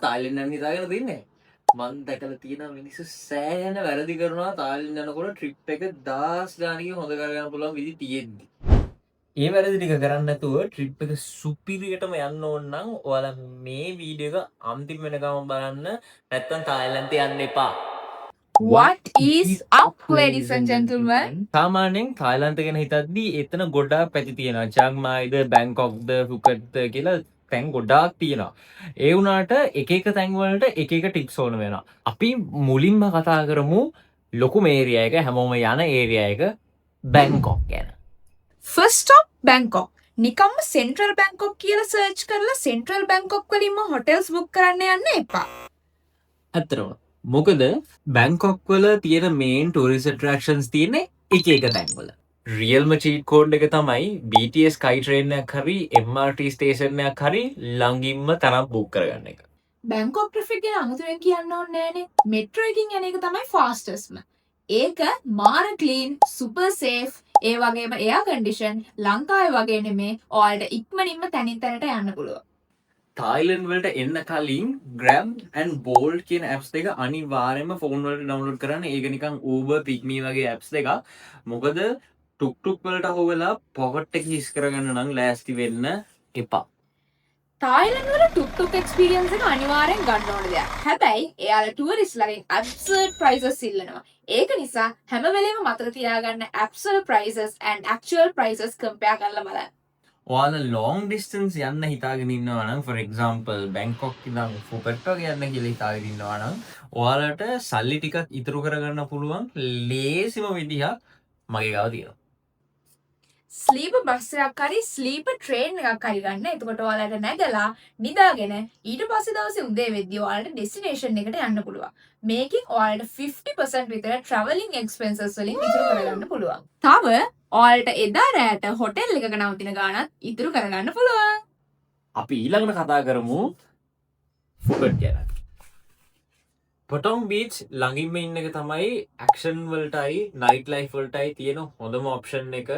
Thailand යන්න හිතාගෙන තින්නේ. මං දැකලා තියෙනවා මිනිස්සු සෑහෙන වැරදි කරනවා තායිලන්ඩ් යනකොට ට්‍රිප් එක 10 ගානකින් හොඳ කරගන්න පුළුවන් විදි තියෙද්දි. ඒ වැරදි ටික කරන්නේ නැතුව ට්‍රිප් එක සුපිරියටම යන්න ඕන නම් ඔයාලා මේ වීඩියෝ එක අන්තිම වෙනකම් බලන්න. නැත්තම් තායිලන්තේ යන්න එපා. What is up, ladies and gentlemen? සාමාන්‍යයෙන් තායිලන්ත ගැන හිතද්දී එතන ගොඩාක් පැති තියෙනවා. චියං මායිද, බැංකොක්ද, ෆුකට්ද කියලා තැන් ගොඩාක් තියෙනවා. ඒ වුණාට එක එක තැන් වලට එක එක ටිප්ස් ඕන වෙනවා. අපි මුලින්ම කතා කරමු ලොකුම ඒරියා එක හැමෝම යන ඒරියා එක බැංකොක් ගැන. First stop Bangkok. නිකම්ම Central Bangkok කියලා සර්ච් කරලා Central Bangkok වලින්ම hotels book කරන්න යන්න එපා. ඇත්තටම මොකද බැංකොක් වල තියෙන මේන් ටූරිස්ට් ඇට්‍රැක්ෂන්ස් තියෙන්නේ එක එක තැන්වල. රියල්ම චීට් කෝඩ් එක තමයි BTS ස්කයි ට්‍රේන් එකක් හරි MRT ස්ටේෂන් එකක් හරි ළඟින්ම තැනක් බුක් කරගන්න එක. Bangkok traffic ගැන අමුතුවෙන් කියන්න ඕනේ නෑනේ. metro එකකින් යන එක තමයි fastestම. ඒක මාර clean, super safe, ඒ වගේම air condition ලංකාවේ වගේ නෙමේ. ඔයාලට ඉක්මනින්ම තැනින් තැනට යන්න පුළුවන්. තායිලන්ඩ් වලට එන්න කලින් Grab and Bolt කියන apps දෙක අනිවාර්යයෙන්ම ෆෝන් වලට ඩවුන්ලෝඩ් කරන්න. ඒක නිකන් Uber, Picme වගේ apps දෙකක්. මොකද ටුක් ටුක් වලට හොවලා පොකට් එක හිස් කරගන්න නම් ලෑස්ති වෙන්න එපා. තායිලන්ඩ් වල ටුක් එක්ස්පීරියන්ස් එක අනිවාර්යෙන් ගන්න ඕන දෙයක්. හැබැයි එයාලා ටුවරිස්ට්ලාගෙන් absurd prices ඉල්ලනවා. ඒක නිසා හැම වෙලේම මතක තියාගන්න absurd prices and actual prices compare කරලා බලන්න. ඔයාලා long distance යන්න හිතාගෙන ඉන්නවා නම් for example Bangkok ඉඳන් Phuket වගේ යන්න කියලා හිතාගෙන ඉන්නවා නම් ඔයාලට සල්ලි ටිකක් ඉතුරු කරගන්න පුළුවන් ලේසිම විදිහක් මගේ ගාව තියෙනවා. ස්ලීපර් බස් එකක් හරි ස්ලීපර් ට්‍රේන් එකක් හරි ගන්න. එතකොට ඔයාලට නැගලා නිදාගෙන ඊට පස්සේ දවසේ උදේ වෙද්දී ඔයාලට ඩෙස්ටිනේෂන් එකට යන්න පුළුවන්. මේකෙන් ඔයාලට 50% විතර travelling expenses වලින් ඉතුරු කරගන්න පුළුවන්. තව ඔයාලට එදා රැට හොටෙල් එකක නවතින ගාණත් ඉතුරු කරගන්න පුළුවන්. අපි ඊළඟට කතා කරමු Phuket ගැන. Patong Beach ළඟින්ම ඉන්න එක තමයි action වලටයි night life වලටයි තියෙන හොඳම option එක.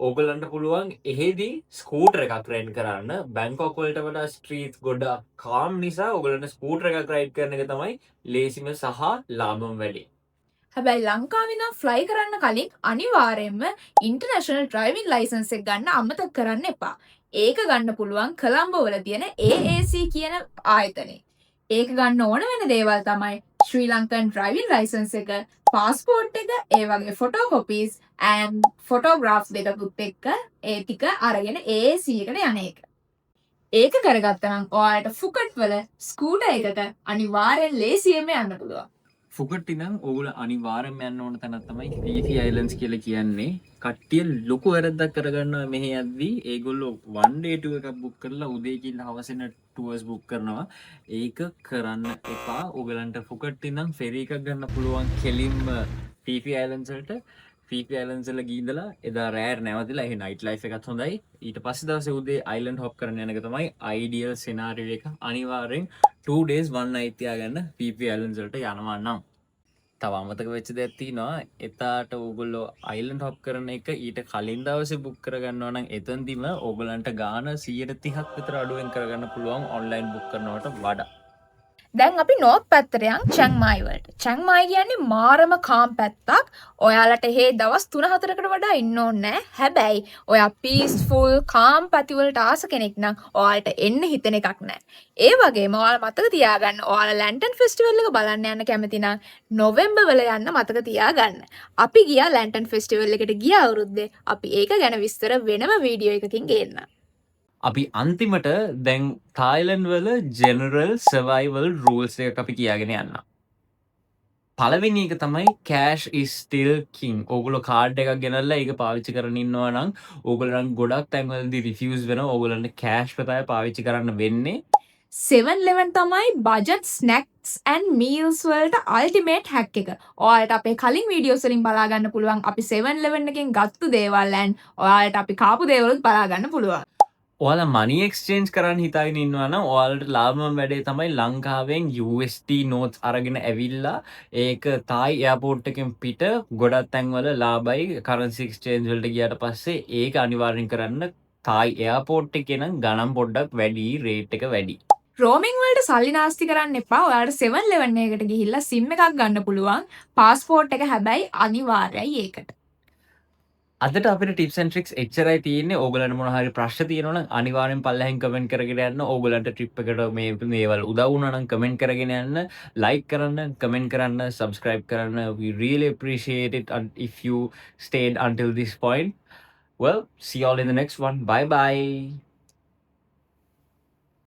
ඕගලන්ට පුළුවන් එහෙදි ස්කූටර් එකක් රෙන්ට් කරන්න. බැංකොක් වලට වඩා ස්ට්‍රීට් ගොඩක් කාම් නිසා ඕගලන්ට ස්කූටර් එකක් රයිඩ් කරන එක තමයි ලේසිම සහ ලාභම වැඩි. හැබැයි ලංකාවේ ඉඳන් ෆ්ලයි කරන්න කලින් අනිවාර්යයෙන්ම ඉන්ටර්නැෂනල් ඩ්‍රයිවිං ලයිසන්ස් එක ගන්න අමතක කරන්න එපා. ඒක ගන්න පුළුවන් කොළඹ වල තියෙන AAC කියන ආයතනේ. ඒක ගන්න ඕන වෙන දේවල් තමයි ශ්‍රී ලංකන් ඩ්‍රයිවිං ලයිසන්ස් එක, පාස්පෝර්ට් එක, ඒ වගේ ෆොටෝකොපීස් and photographs දෙකකුත් එක්ක ඒ ටික අරගෙන AAC එකට යන එක. ඒක කරගත්තා නම් ඔයාලට ෆුකට් වල ස්කූටර් එකක අනිවාර්යෙන් ලේසියෙන්ම යන්න පුළුවන්. ෆුකට් ඉඳන් ඕගොල්ලෝ අනිවාර්යයෙන්ම යන්න ඕන තැනක් තමයි Phi Islands කියලා කියන්නේ. කට්ටිය ලොකු වැරද්දක් කරගන්නවා මෙහෙ යද්දී. ඒගොල්ලෝ one day tour එකක් book කරලා උදේ ගිහින් හවස එන tours book කරනවා. ඒක කරන්න එපා. ඕගලන්ට ෆුකට් ඉඳන් ferry එකක් ගන්න පුළුවන් කෙලින්ම Phi Islands වලට. Phi Islands වල ගිහින්දලා එදා රෑ නැවතිලා ඒ night life එකත් හොඳයි. ඊට පස්සේ දවසේ උදේ island hop කරන්න යන එක තමයි ideal scenario එක. අනිවාර්යෙන් 2 days 1 night තියාගන්න Phi Islands වලට යනවා නම්. තව අමතක වෙච්ච දෙයක් තියෙනවා. එතාට ඕගොල්ලෝ island hop කරන එක ඊට කලින් දවසේ book කරගන්නවා නම් එතනදිම ඕගලන්ට ගාන 130ක් විතර අඩුවෙන් කරගන්න පුළුවන් online book කරනවට වඩා. දැන් අපි නෝත් පැත්තට යන් චැන් මායි වලට. චැන් මායි කියන්නේ මාරම කාම් පැත්තක්. ඔයාලට එහෙ දවස් 3-4කට වඩා ඉන්න ඕනේ නැහැ. හැබැයි ඔයා පීස්ෆුල් කාම් පැති වලට ආස කෙනෙක් නම් ඔයාලට එන්න හිතෙන එකක් නැහැ. ඒ වගේම ඔයාලා මතක තියාගන්න ඔයාලා ලැන්ටන් ෆෙස්ටිවල් එක බලන්න යන්න කැමති නම් නොවෙම්බර් වල යන්න මතක තියාගන්න. අපි ගියා ලැන්ටන් ෆෙස්ටිවල් එකට ගිය අවුරුද්දේ. අපි ඒක ගැන විස්තර වෙනම වීඩියෝ එකකින් ගේන්න. අපි අන්තිමට දැන් තායිලන්ඩ් වල ජෙනරල් සර්වයිවල් රූල්ස් එකක් අපි කියාගෙන යන්න. පළවෙනි එක තමයි cash is still king. ඕගොල්ලෝ කාඩ් එකක් ගෙනල්ලා ඒක පාවිච්චි කරගෙන ඉන්නවා නම් ඕගොල්ලන් ගොඩක් තැන්වලදී රිෆියුස් වෙනවා. ඕගොල්ලන්ට cash තමයි පාවිච්චි කරන්න වෙන්නේ. 7-Eleven තමයි budget snacks and meals වලට ultimate hack එක. ඔයාලට අපේ කලින් වීඩියෝස් වලින් බලා ගන්න පුළුවන් අපි 7-Eleven එකෙන් ගත්තු දේවල් and ඔයාලට අපි කාපු දේවලුත් බලා ගන්න පුළුවන්. ඔයාලා money exchange කරන්න හිතාගෙන ඉන්නවා නම් ඔයාලට ලාභම වැඩේ තමයි ලංකාවෙන් USD notes අරගෙන ඇවිල්ලා ඒක තායි එයාපෝට් එකෙන් පිට ගොඩක් තැන්වල ලාභයි currency exchange වලට ගියාට පස්සේ ඒක අනිවාර්යෙන් කරන්න තායි එයාපෝට් එකේ නම් ගණන් පොඩ්ඩක් වැඩි rate එක වැඩි. රෝමිං වලට සල්ලි නාස්ති කරන්න එපා. ඔයාලට 7-Eleven එකකට ගිහිල්ලා SIM එකක් ගන්න පුළුවන්. පාස්පෝර්ට් එක හැබැයි අනිවාර්යයි ඒකට. අදට අපිට ටිප්ස් ඇන්ඩ් ට්‍රික්ස් එච්චරයි තියෙන්නේ. ඕගලන්ට මොන හරි ප්‍රශ්න තියෙනවා නම් අනිවාර්යෙන් පල්ලෙහෙන් කමෙන්ට් කරගෙන යන්න. ඕගලන්ට ට්‍රිප් එකට මේවල් උදව් වුණා නම් කමෙන්ට් කරගෙන යන්න. ලයික් කරන්න, කමෙන්ට් කරන්න, subscribe කරන්න. We really appreciate it if you stayed until this point. Well, see you all in the next one. Bye bye.